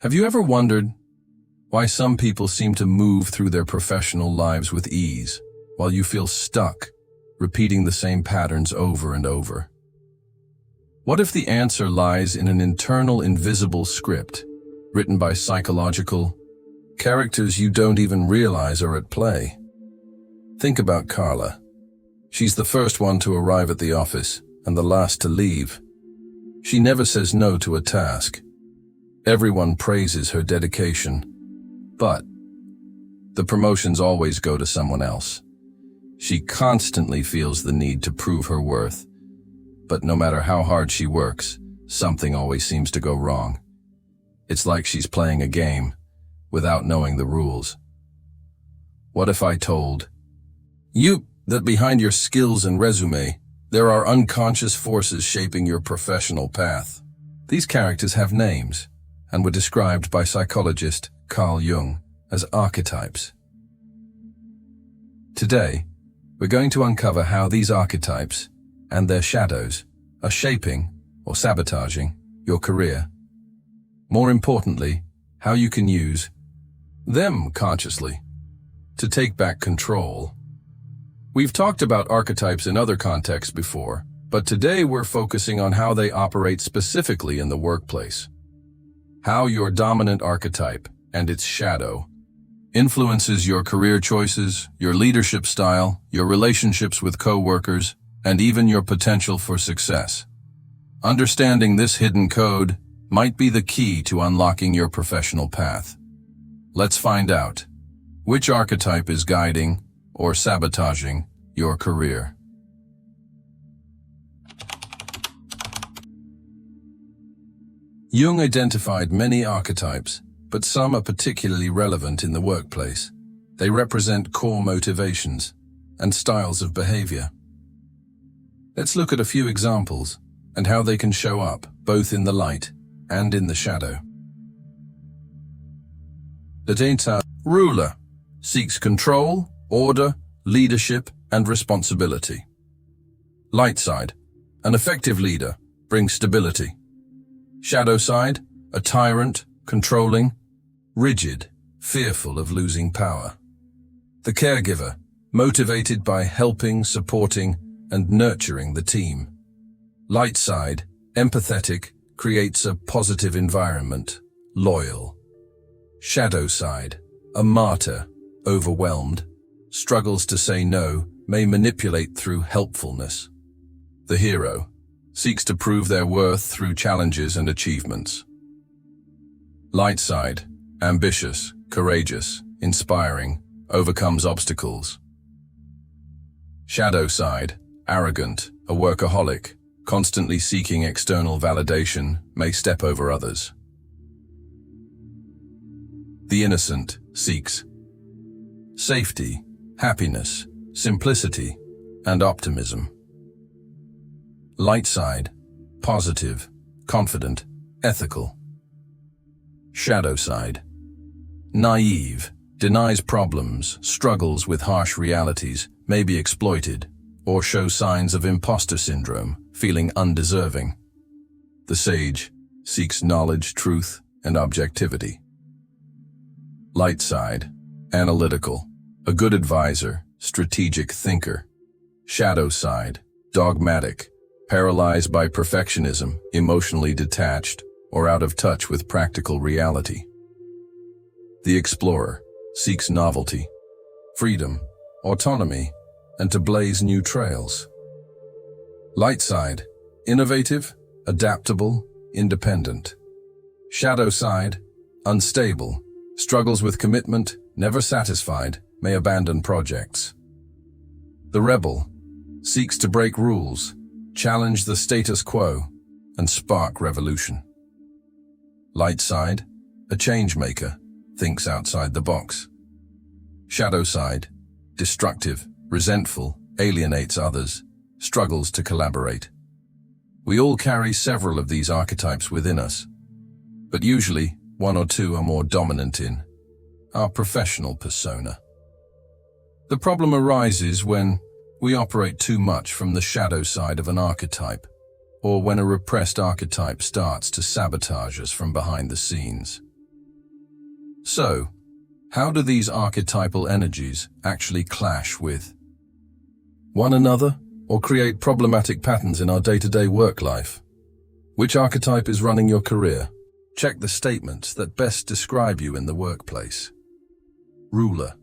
Have you ever wondered why some people seem to move through their professional lives with ease, while you feel stuck, repeating the same patterns over and over? What if the answer lies in an internal invisible script, written by psychological characters you don't even realize are at play? Think about Carla. She's the first one to arrive at the office and the last to leave. She never says no to a task. Everyone praises her dedication, but the promotions always go to someone else. She constantly feels the need to prove her worth, but no matter how hard she works, something always seems to go wrong. It's like she's playing a game without knowing the rules. What if I told you that behind your skills and resume, there are unconscious forces shaping your professional path? These characters have names and were described by psychologist Carl Jung as archetypes. Today, we're going to uncover how these archetypes and their shadows are shaping or sabotaging your career. More importantly, how you can use them consciously to take back control. We've talked about archetypes in other contexts before, but today we're focusing on how they operate specifically in the workplace. How your dominant archetype and its shadow influences your career choices, your leadership style, your relationships with coworkers, and even your potential for success. Understanding this hidden code might be the key to unlocking your professional path. Let's find out which archetype is guiding or sabotaging your career. Jung identified many archetypes, but some are particularly relevant in the workplace. They represent core motivations and styles of behavior. Let's look at a few examples and how they can show up both in the light and in the shadow. The data ruler seeks control, order, leadership, and responsibility. Light side, an effective leader, brings stability. Shadow side, a tyrant, controlling, rigid, fearful of losing power. The caregiver, motivated by helping, supporting, and nurturing the team. Light side, empathetic, creates a positive environment, loyal. Shadow side, a martyr, overwhelmed, struggles to say no, may manipulate through helpfulness. The hero seeks to prove their worth through challenges and achievements. Light side, ambitious, courageous, inspiring, overcomes obstacles. Shadow side, arrogant, a workaholic, constantly seeking external validation, may step over others. The innocent seeks safety, happiness, simplicity, and optimism. Light side, positive, confident, ethical. Shadow side, naive, denies problems, struggles with harsh realities, may be exploited, or show signs of imposter syndrome, feeling undeserving. The sage seeks knowledge, truth, and objectivity. Light side, analytical, a good advisor, strategic thinker. Shadow side, dogmatic, paralyzed by perfectionism, emotionally detached, or out of touch with practical reality. The explorer seeks novelty, freedom, autonomy, and to blaze new trails. Light side, innovative, adaptable, independent. Shadow side, unstable, struggles with commitment, never satisfied, may abandon projects. The rebel seeks to break rules, challenge the status quo, and spark revolution. Light side, a change maker, thinks outside the box. Shadow side, destructive, resentful, alienates others, struggles to collaborate. We all carry several of these archetypes within us, but usually one or two are more dominant in our professional persona. The problem arises when we operate too much from the shadow side of an archetype, or when a repressed archetype starts to sabotage us from behind the scenes. So, how do these archetypal energies actually clash with one another or create problematic patterns in our day-to-day work life? Which archetype is running your career? Check the statements that best describe you in the workplace. Ruler.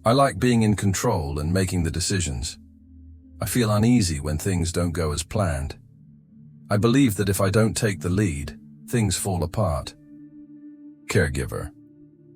I like being in control and making the decisions. I feel uneasy when things don't go as planned. I believe that if I don't take the lead, things fall apart. Caregiver.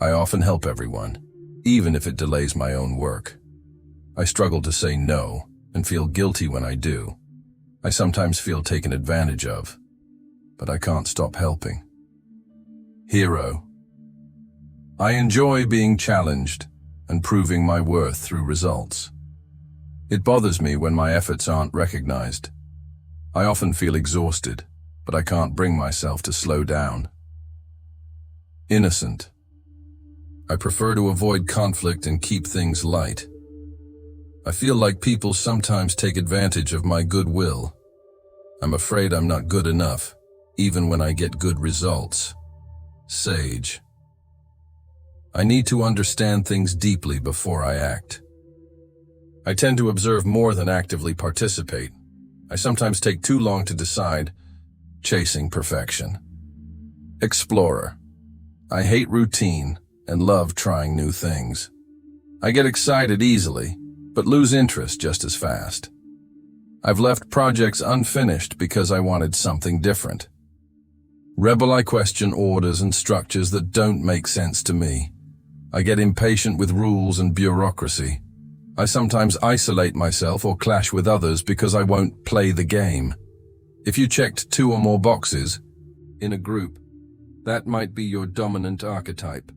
I often help everyone, even if it delays my own work. I struggle to say no and feel guilty when I do. I sometimes feel taken advantage of, but I can't stop helping. Hero. I enjoy being challenged and proving my worth through results. It bothers me when my efforts aren't recognized. I often feel exhausted, but I can't bring myself to slow down. Innocent. I prefer to avoid conflict and keep things light. I feel like people sometimes take advantage of my goodwill. I'm afraid I'm not good enough, even when I get good results. Sage. I need to understand things deeply before I act. I tend to observe more than actively participate. I sometimes take too long to decide, chasing perfection. Explorer. I hate routine and love trying new things. I get excited easily, but lose interest just as fast. I've left projects unfinished because I wanted something different. Rebel. I question orders and structures that don't make sense to me. I get impatient with rules and bureaucracy. I sometimes isolate myself or clash with others because I won't play the game. If you checked 2 or more boxes in a group, that might be your dominant archetype.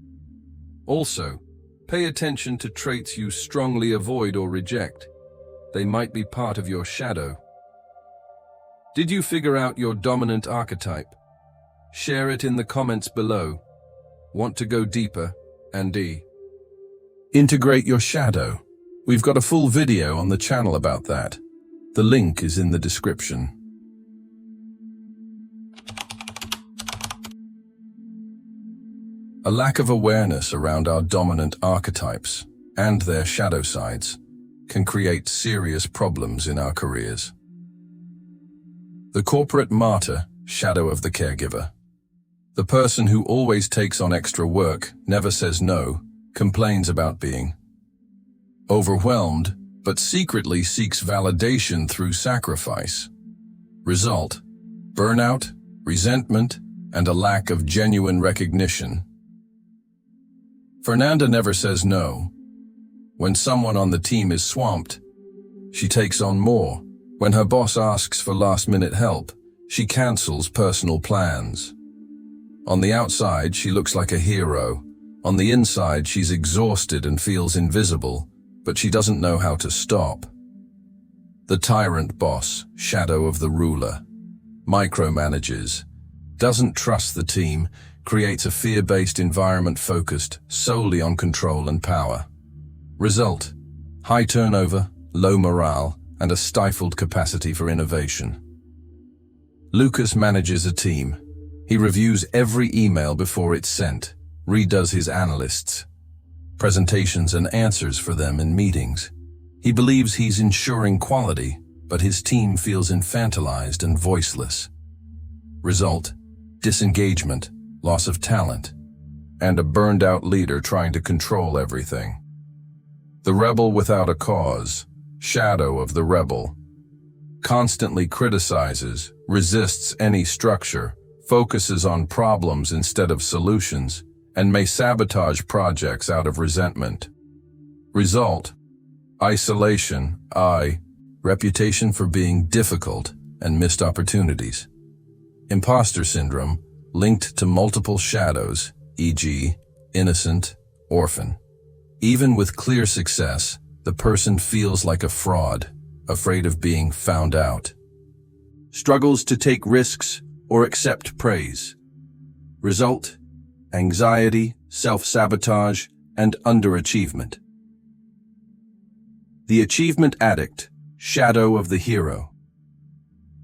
Also, pay attention to traits you strongly avoid or reject. They might be part of your shadow. Did you figure out your dominant archetype? Share it in the comments below. Want to go deeper? And integrate your shadow. We've got a full video on the channel about that. The link is in the description. A lack of awareness around our dominant archetypes and their shadow sides can create serious problems in our careers. The corporate martyr, shadow of the caregiver. The person who always takes on extra work, never says no, complains about being overwhelmed, but secretly seeks validation through sacrifice. Result: burnout, resentment, and a lack of genuine recognition. Fernanda never says no. When someone on the team is swamped, she takes on more. When her boss asks for last-minute help, she cancels personal plans. On the outside, she looks like a hero. On the inside, she's exhausted and feels invisible, but she doesn't know how to stop. The tyrant boss, shadow of the ruler, micromanages, doesn't trust the team, creates a fear-based environment focused solely on control and power. Result: high turnover, low morale, and a stifled capacity for innovation. Lucas manages a team. He reviews every email before it's sent, redoes his analysts' presentations and answers for them in meetings. He believes he's ensuring quality, but his team feels infantilized and voiceless. Result: disengagement, loss of talent, and a burned-out leader trying to control everything. The rebel without a cause, shadow of the rebel, constantly criticizes, resists any structure, focuses on problems instead of solutions, and may sabotage projects out of resentment. Result: isolation, reputation for being difficult, and missed opportunities. Imposter syndrome, linked to multiple shadows, e.g., innocent, orphan. Even with clear success, the person feels like a fraud, afraid of being found out. Struggles to take risks or accept praise. Result: anxiety, self-sabotage, and underachievement. The achievement addict, shadow of the hero.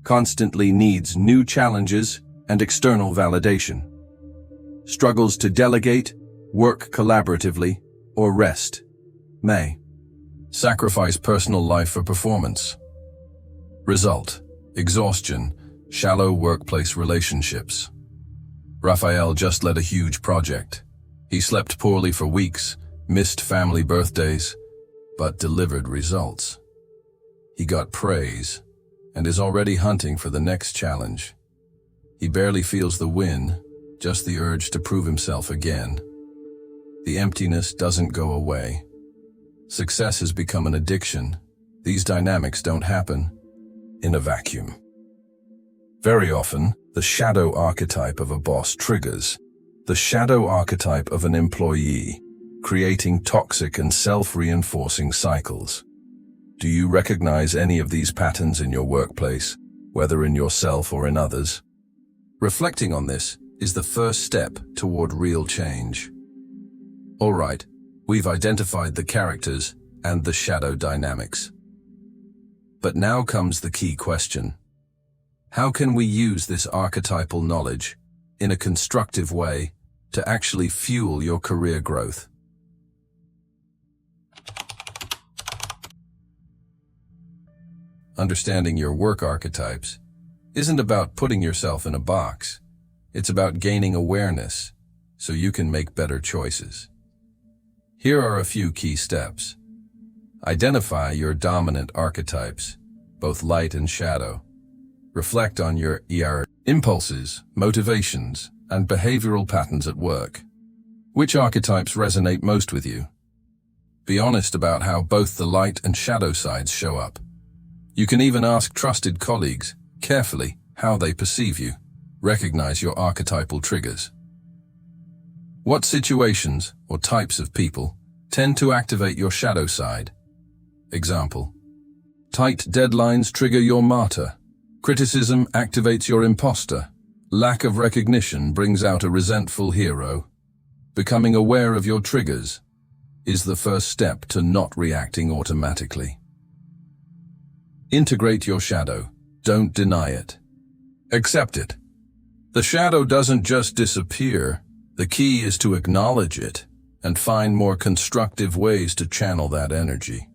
Constantly needs new challenges and external validation. Struggles to delegate, work collaboratively, or rest. May. Sacrifice personal life for performance. Result: exhaustion, shallow workplace relationships. Raphael just led a huge project. He slept poorly for weeks, missed family birthdays, but delivered results. He got praise and is already hunting for the next challenge. He barely feels the win, just the urge to prove himself again. The emptiness doesn't go away. Success has become an addiction. These dynamics don't happen in a vacuum. Very often, the shadow archetype of a boss triggers the shadow archetype of an employee, creating toxic and self-reinforcing cycles. Do you recognize any of these patterns in your workplace, whether in yourself or in others? Reflecting on this is the first step toward real change. All right, we've identified the characters and the shadow dynamics. But now comes the key question. How can we use this archetypal knowledge in a constructive way to actually fuel your career growth? Understanding your work archetypes isn't about putting yourself in a box. It's about gaining awareness so you can make better choices. Here are a few key steps. Identify your dominant archetypes, both light and shadow. Reflect on your impulses, motivations, and behavioral patterns at work. Which archetypes resonate most with you? Be honest about how both the light and shadow sides show up. You can even ask trusted colleagues carefully how they perceive you. Recognize your archetypal triggers. What situations or types of people tend to activate your shadow side? Example: tight deadlines trigger your martyr. Criticism activates your imposter. Lack of recognition brings out a resentful hero. Becoming aware of your triggers is the first step to not reacting automatically. Integrate your shadow. Don't deny it. Accept it. The shadow doesn't just disappear. The key is to acknowledge it and find more constructive ways to channel that energy.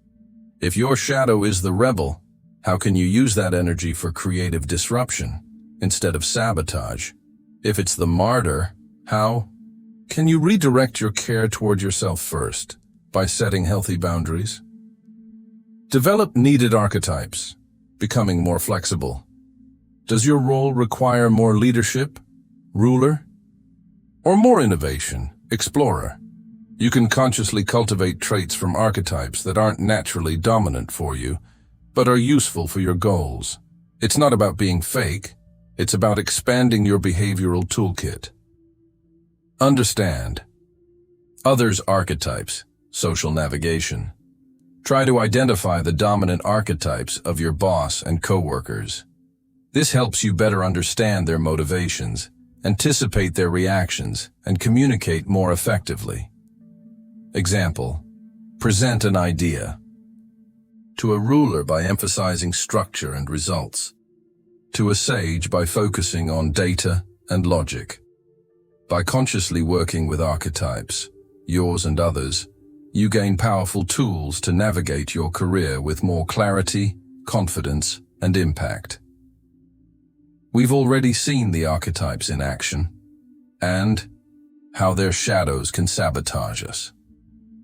If your shadow is the rebel, how can you use that energy for creative disruption instead of sabotage? If it's the martyr, how can you redirect your care toward yourself first by setting healthy boundaries? Develop needed archetypes, becoming more flexible. Does your role require more leadership, ruler, or more innovation, explorer? You can consciously cultivate traits from archetypes that aren't naturally dominant for you, but are useful for your goals. It's not about being fake, it's about expanding your behavioral toolkit. Understand others' archetypes, social navigation. Try to identify the dominant archetypes of your boss and coworkers. This helps you better understand their motivations, anticipate their reactions, and communicate more effectively. Example: present an idea. To a ruler by emphasizing structure and results. To a sage by focusing on data and logic. By consciously working with archetypes, yours and others, you gain powerful tools to navigate your career with more clarity, confidence, and impact. We've already seen the archetypes in action, and how their shadows can sabotage us.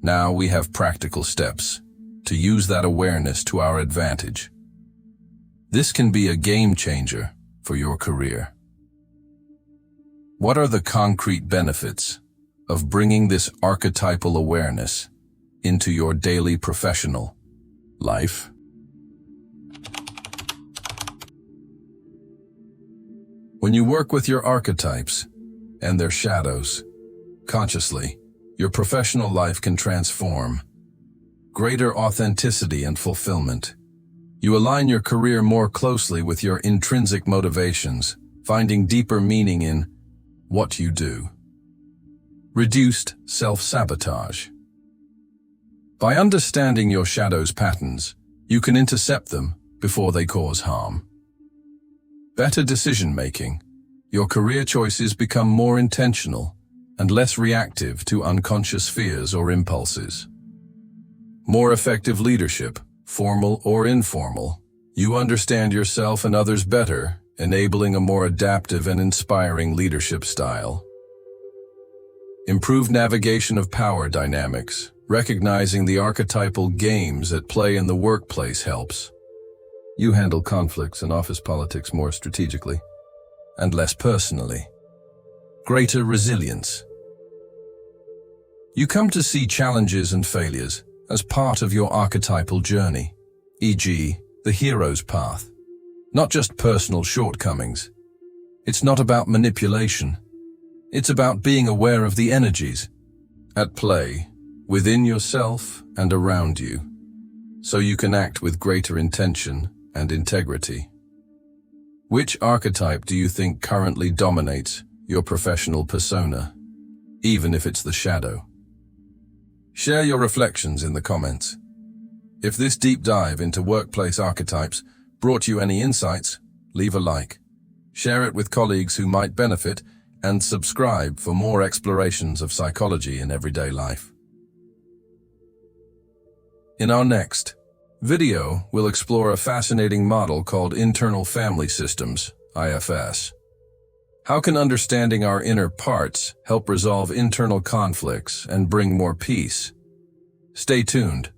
Now we have practical steps to use that awareness to our advantage. This can be a game changer for your career. What are the concrete benefits of bringing this archetypal awareness into your daily professional life? When you work with your archetypes and their shadows consciously, your professional life can transform. Greater authenticity and fulfillment. You align your career more closely with your intrinsic motivations, finding deeper meaning in what you do. Reduced self-sabotage. By understanding your shadow's patterns, you can intercept them before they cause harm. Better decision-making. Your career choices become more intentional, and less reactive to unconscious fears or impulses. More effective leadership, formal or informal. You understand yourself and others better, enabling a more adaptive and inspiring leadership style. Improved navigation of power dynamics. Recognizing the archetypal games at play in the workplace helps. You handle conflicts and office politics more strategically and less personally. Greater resilience. You come to see challenges and failures as part of your archetypal journey, e.g., the hero's path, not just personal shortcomings. It's not about manipulation. It's about being aware of the energies at play within yourself and around you, so you can act with greater intention and integrity. Which archetype do you think currently dominates your professional persona, even if it's the shadow? Share your reflections in the comments. If this deep dive into workplace archetypes brought you any insights, leave a like. Share it with colleagues who might benefit, and subscribe for more explorations of psychology in everyday life. In our next video, we'll explore a fascinating model called internal family systems, IFS. How can understanding our inner parts help resolve internal conflicts and bring more peace? Stay tuned.